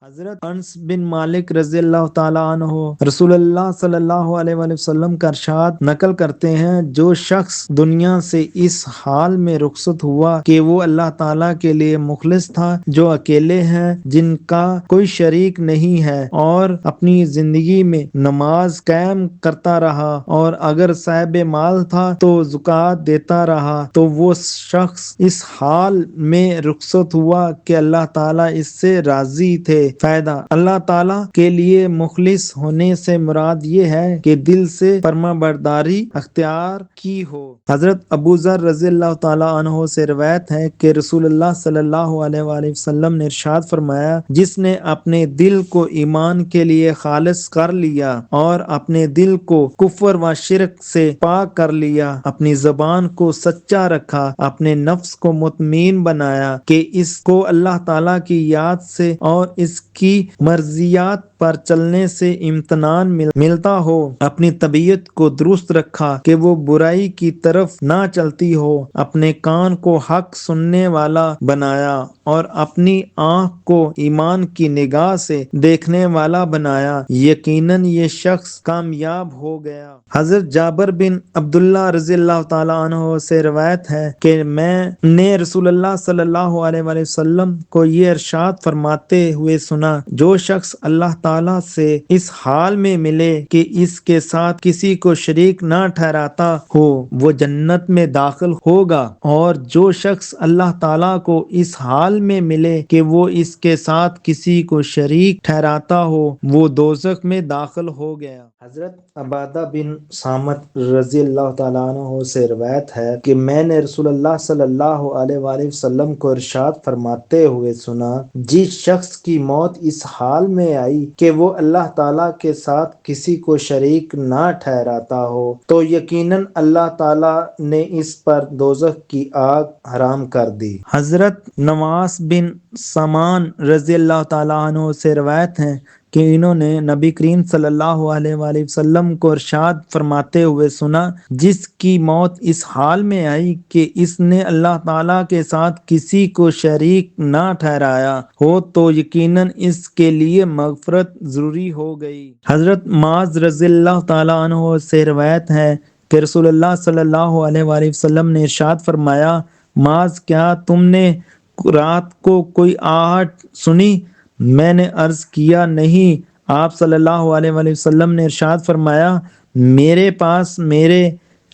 حضرت انس بن مالک رضی اللہ تعالیٰ عنہ رسول اللہ صلی اللہ علیہ وآلہ وسلم کا ارشاد نقل کرتے ہیں، جو شخص دنیا سے اس حال میں رخصت ہوا کہ وہ اللہ تعالیٰ کے لیے مخلص تھا، جو اکیلے ہیں، جن کا کوئی شریک نہیں ہے، اور اپنی زندگی میں نماز قائم کرتا رہا، اور اگر صاحب مال تھا تو زکوٰۃ دیتا رہا، تو وہ شخص اس حال میں رخصت ہوا کہ اللہ تعالیٰ اس سے راضی تھے۔ فائدہ: اللہ تعالیٰ کے لیے مخلص ہونے سے مراد یہ ہے کہ دل سے فرمانبرداری اختیار کی ہو۔ حضرت ابو ذر رضی اللہ تعالیٰ عنہ سے روایت ہے کہ رسول اللہ صلی اللہ علیہ وآلہ وسلم نے ارشاد فرمایا، جس نے اپنے دل کو ایمان کے لیے خالص کر لیا اور اپنے دل کو کفر و شرک سے پاک کر لیا، اپنی زبان کو سچا رکھا، اپنے نفس کو مطمئن بنایا کہ اس کو اللہ تعالیٰ کی یاد سے اور اس کی مرضیات پر چلنے سے امتنان ملتا ہو، اپنی طبیعت کو درست رکھا کہ وہ برائی کی طرف نہ چلتی ہو، اپنے کان کو حق سننے والا بنایا اور اپنی آنکھ کو ایمان کی نگاہ سے دیکھنے والا بنایا، یقیناً یہ شخص کامیاب ہو گیا۔ حضرت جابر بن عبداللہ رضی اللہ تعالیٰ عنہ سے روایت ہے کہ میں نے رسول اللہ صلی اللہ علیہ وآلہ وسلم کو یہ ارشاد فرماتے ہوئے سنا، جو شخص اللہ تعالیٰ سے اس حال میں ملے کہ اس کے ساتھ کسی کو شریک نہ ٹھہراتا ہو، وہ جنت میں داخل ہوگا، اور جو شخص اللہ تعالیٰ کو اس حال میں ملے کہ وہ اس کے ساتھ کسی کو شریک ٹھہراتا ہو، وہ دوزخ میں داخل ہو گیا۔ حضرت عبادہ بن صامت رضی اللہ تعالیٰ عنہ سے روایت ہے کہ میں نے رسول اللہ صلی اللہ علیہ وآلہ وسلم کو ارشاد فرماتے ہوئے سنا، جس شخص کی موت اس حال میں آئی کہ وہ اللہ تعالیٰ کے ساتھ کسی کو شریک نہ ٹھہراتا ہو، تو یقیناً اللہ تعالیٰ نے اس پر دوزخ کی آگ حرام کر دی۔ حضرت نواس بن سمان رضی اللہ تعالیٰ عنہ سے روایت ہے کہ انہوں نے نبی کریم صلی اللہ علیہ وآلہ وسلم کو ارشاد فرماتے ہوئے سنا، جس کی موت اس حال میں آئی کہ اس نے اللہ تعالیٰ کے ساتھ کسی کو شریک نہ ٹھہرایا ہو، تو یقیناً اس کے لیے مغفرت ضروری ہو گئی۔ حضرت معاذ رضی اللہ تعالیٰ عنہ سے روایت ہے کہ رسول اللہ صلی اللہ علیہ وآلہ وسلم نے ارشاد فرمایا، معاذ، کیا تم نے رات کو کوئی آہٹ سنی؟ میں نے عرض کیا، نہیں۔ آپ صلی اللہ علیہ وآلہ وسلم نے ارشاد فرمایا، میرے پاس میرے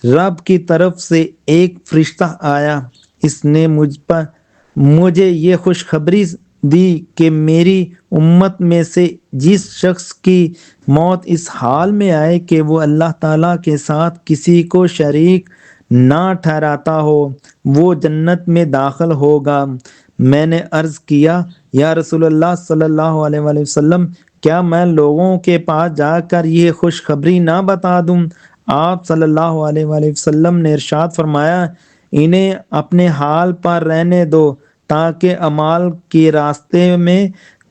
رب کی طرف سے ایک فرشتہ آیا، اس نے مجھے یہ خوشخبری دی کہ میری امت میں سے جس شخص کی موت اس حال میں آئے کہ وہ اللہ تعالیٰ کے ساتھ کسی کو شریک نہ ٹھہراتا ہو، وہ جنت میں داخل ہوگا۔ میں نے عرض کیا، یا رسول اللہ صلی اللہ علیہ وآلہ وسلم، کیا میں لوگوں کے پاس جا کر یہ خوشخبری نہ بتا دوں؟ آپ صلی اللہ علیہ وآلہ وسلم نے ارشاد فرمایا، انہیں اپنے حال پر رہنے دو تاکہ اعمال کے راستے میں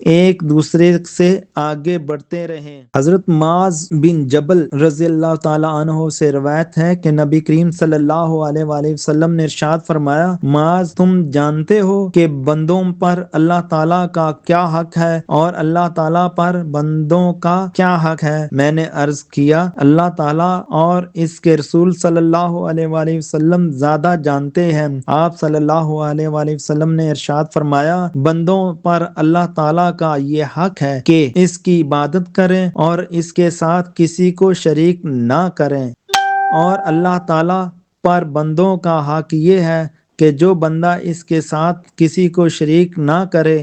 ایک دوسرے سے آگے بڑھتے رہیں۔ حضرت معاذ بن جبل رضی اللہ تعالیٰ عنہ سے روایت ہے کہ نبی کریم صلی اللہ علیہ وآلہ وسلم نے ارشاد فرمایا، معاذ، تم جانتے ہو کہ بندوں پر اللہ تعالیٰ کا کیا حق ہے اور اللہ تعالیٰ پر بندوں کا کیا حق ہے؟ میں نے عرض کیا، اللہ تعالیٰ اور اس کے رسول صلی اللہ علیہ وآلہ وسلم زیادہ جانتے ہیں۔ آپ صلی اللہ علیہ وآلہ وسلم نے ارشاد فرمایا، بندوں پر اللہ تعالیٰ کا یہ حق ہے کہ اس کی عبادت کریں اور اس کے ساتھ کسی کو شریک نہ کریں، اور اللہ تعالیٰ پر بندوں کا حق یہ ہے کہ جو بندہ اس کے ساتھ کسی کو شریک نہ کرے،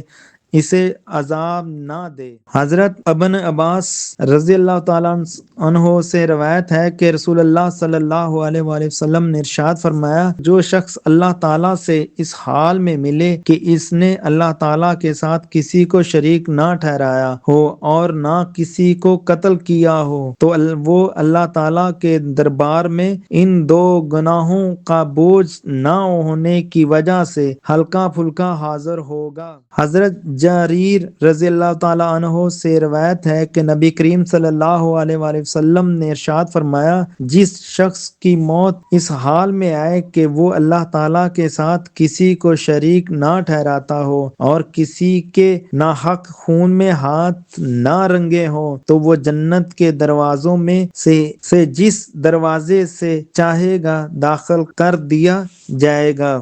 اسے عذاب نہ دے۔ حضرت ابن عباس رضی اللہ تعالیٰ عنہ سے روایت ہے کہ رسول اللہ صلی اللہ علیہ وآلہ وسلم نے ارشاد فرمایا، جو شخص اللہ تعالیٰ سے اس حال میں ملے کہ اس نے اللہ تعالیٰ کے ساتھ کسی کو شریک نہ ٹھہرایا ہو اور نہ کسی کو قتل کیا ہو، تو وہ اللہ تعالیٰ کے دربار میں ان دو گناہوں کا بوجھ نہ ہونے کی وجہ سے ہلکا پھلکا حاضر ہوگا۔ حضرت جریر رضی اللہ تعالی عنہ سے روایت ہے کہ نبی کریم صلی اللہ علیہ وآلہ وسلم نے ارشاد فرمایا، جس شخص کی موت اس حال میں آئے کہ وہ اللہ تعالیٰ کے ساتھ کسی کو شریک نہ ٹھہراتا ہو اور کسی کے ناحق خون میں ہاتھ نہ رنگے ہوں، تو وہ جنت کے دروازوں میں سے جس دروازے سے چاہے گا داخل کر دیا جائے گا۔